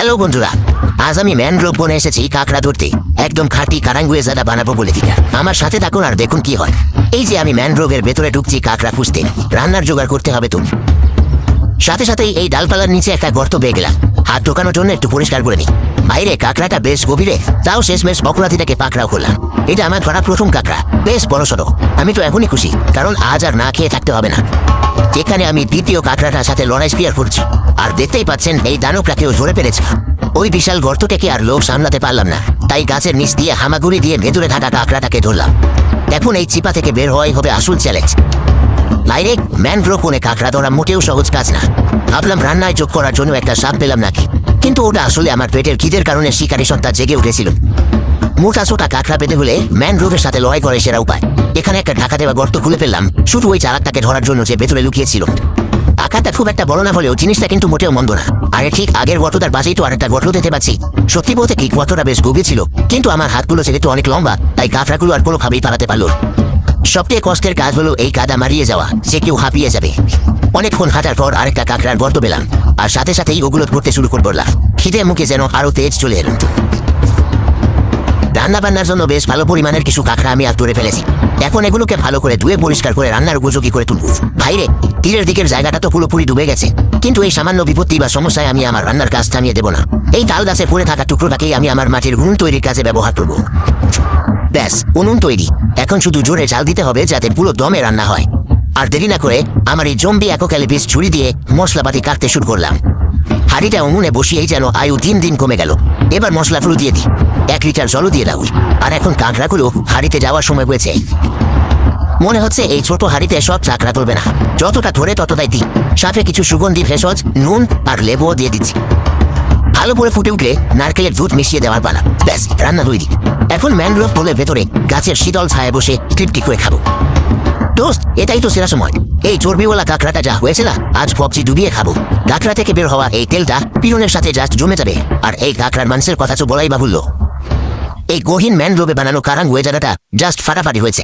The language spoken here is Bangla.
হ্যালো বন্ধুরা, আজ আমি ম্যানগ্রোভ বনে এসেছি কাঁকড়া ধরতে। একদম খাঁটি কারাঙ্গুয়েজাদা বানাবো বলে দিকা। আমার সাথে থাকুন আর দেখুন কি হয়। এই যে আমি ম্যানগ্রোভের ভেতরে ঢুকছি কাঁকড়া খুঁজতে। রান্নার জোগাড় করতে হবে তো। সাথে সাথেই এই ডালপালার নিচে একটা গর্ত পেয়ে গেলাম। হাত ঢোকানোর জন্য একটু পরিষ্কার করে নিই। বাইরে কাঁকড়াটা বেশ গভীরে, তাও শেষমেশ বকরাতিটাকে পাকড়াও করলাম। এটা আমার ধরা প্রথম কাঁকড়া, বেশ বড়সড়। আমি তো এখনই খুশি, কারণ আজ আর না খেয়ে থাকতে হবে না। যেখানে আমি দ্বিতীয় কাঁকড়াটার সাথে লড়াই স্পিয়ার করছি, আর দেখতেই পাচ্ছেন এই দানবটাকেও ধরে ফেলেছে। ওই বিশাল গর্তটাকে আর লোক সামলাতে পারলাম না, তাই গাছের নিচ দিয়ে হামাগুড়ি দিয়ে ভেতরে থাকা কাঁকড়াটাকে ধরলাম। এখন এই চিপা থেকে বের হওয়াই হবে আসল চ্যালেঞ্জ। ডাইরেক্ট ম্যানগ্রোভ বনে কাঁকড়া ধরা মোটেও সহজ কাজ না। ভাবলাম রান্নায় যোগ করার জন্য একটা সাপ পেলাম নাকি, কিন্তু ওটা আসলে আমার পেটের খিদের কারণে শিকারী সত্তা জেগে উঠেছিল। মোটা সোটা কাঁকড়া পেতে হলে ম্যানগ্রোভের সাথে লড়াই করে সেরা উপায়। এখানে একটা ঢাকা দেওয়া গর্ত খুলে ফেললাম, শুধু ওই চালাকটাকে ধরার জন্য যে ভেতরে লুকিয়েছিল। আকারটা খুব একটা বড় না হলেও জিনিসটা কিন্তু মোটেও মন্দ না। আরে ঠিক আগের গর্তটার পাশেই তো আরেকটা গর্ত দেখতে পাচ্ছি। সত্যি বলতে কি গর্তটা বেশ গভীর ছিল, কিন্তু আমার হাতগুলো যেহেতু অনেক লম্বা, তাই কাঁকড়াগুলো আর কোনোভাবেই পালাতে পারল। সবচেয়ে কষ্টের কাজ হলো এই কাদা মারিয়ে যাওয়া, যে কেউ হাঁপিয়ে যাবে। অনেকক্ষণ হাঁটার পর আরেকটা কাঁকড়ার গর্ত পেলাম, আর সাথে সাথেই ওগুলো ধরতে শুরু করলাম। খিদে মুখে যেন আরো তেজ চলে এলো। রান্না বান্নার জন্য বেশ ভালো পরিমাণের কিছু কাঁকড়া আমি আর ধরে ফেলেছি। এখন এগুলোকে ভালো করে ধুয়ে পরিষ্কার করে রান্নার উপযোগী করে তুলব। ভাইরে, তীরের দিকের জায়গাটা তো পুরোপুরি ডুবে গেছে, কিন্তু এই সামান্য বিপত্তি বা সমস্যায় আমি আমার রান্নার কাজ থামিয়ে দেব না। এই তাল গাছে পড়ে থাকা টুকরোটাকেই আমি আমার মাটির উনুন তৈরির কাজে ব্যবহার করব। ব্যাস, উনুন তৈরি। এখন শুধু জোরে জাল দিতে হবে যাতে পুরো দমে রান্না হয়। আর দেরি না করে আমার এই জম্বি অ্যাপোক্যালিপস ছুরি দিয়ে মশলাপাতি কাটতে শুরু করলাম। হাঁড়িটা উনুনে বসিয়েই যেন আয়ু দিন দিন কমে গেল। এবার মশলাগুলো দিয়ে দিই, 1 লিটার জলও দিয়ে দাও। আর এখন কাঁকড়াগুলো হাঁড়িতে যাওয়ার সময় হয়েছে। মনে হচ্ছে এই ছোট হাঁড়িতে সব কাঁকড়া তুলবে না, যতটা ধরে ততটাই দিই। সাথে কিছু সুগন্ধি ভেষজ, নুন আর লেবুও দিয়ে দিচ্ছি। ভালো করে ফুটে উঠলে নারকেলের দুধ মিশিয়ে দেওয়ার পালা। ব্যাস, রান্না তৈরি। এখন ম্যানগ্রোভ বনের ভেতরে গাছের শীতল ছায়ায় বসে তৃপ্তি করে খাবো। দোস্ত, এটাই তো সেরা সময়। এই চর্বিওয়ালা কাঁকড়াটা যা হয়েছে না, আজ ভাবছি ডুবিয়ে খাবো। কাঁকড়া থেকে বের হওয়া এই তেলটা পিরনের সাথে জাস্ট জমে যাবে। আর এই কাঁকড়ার মাংসের কথা তো বলাই বাহুল্য। এই গহীন ম্যানগ্রোভে বানানো কারাঙ্গুয়েজাদাটা জাস্ট ফাটাফাটি হয়েছে।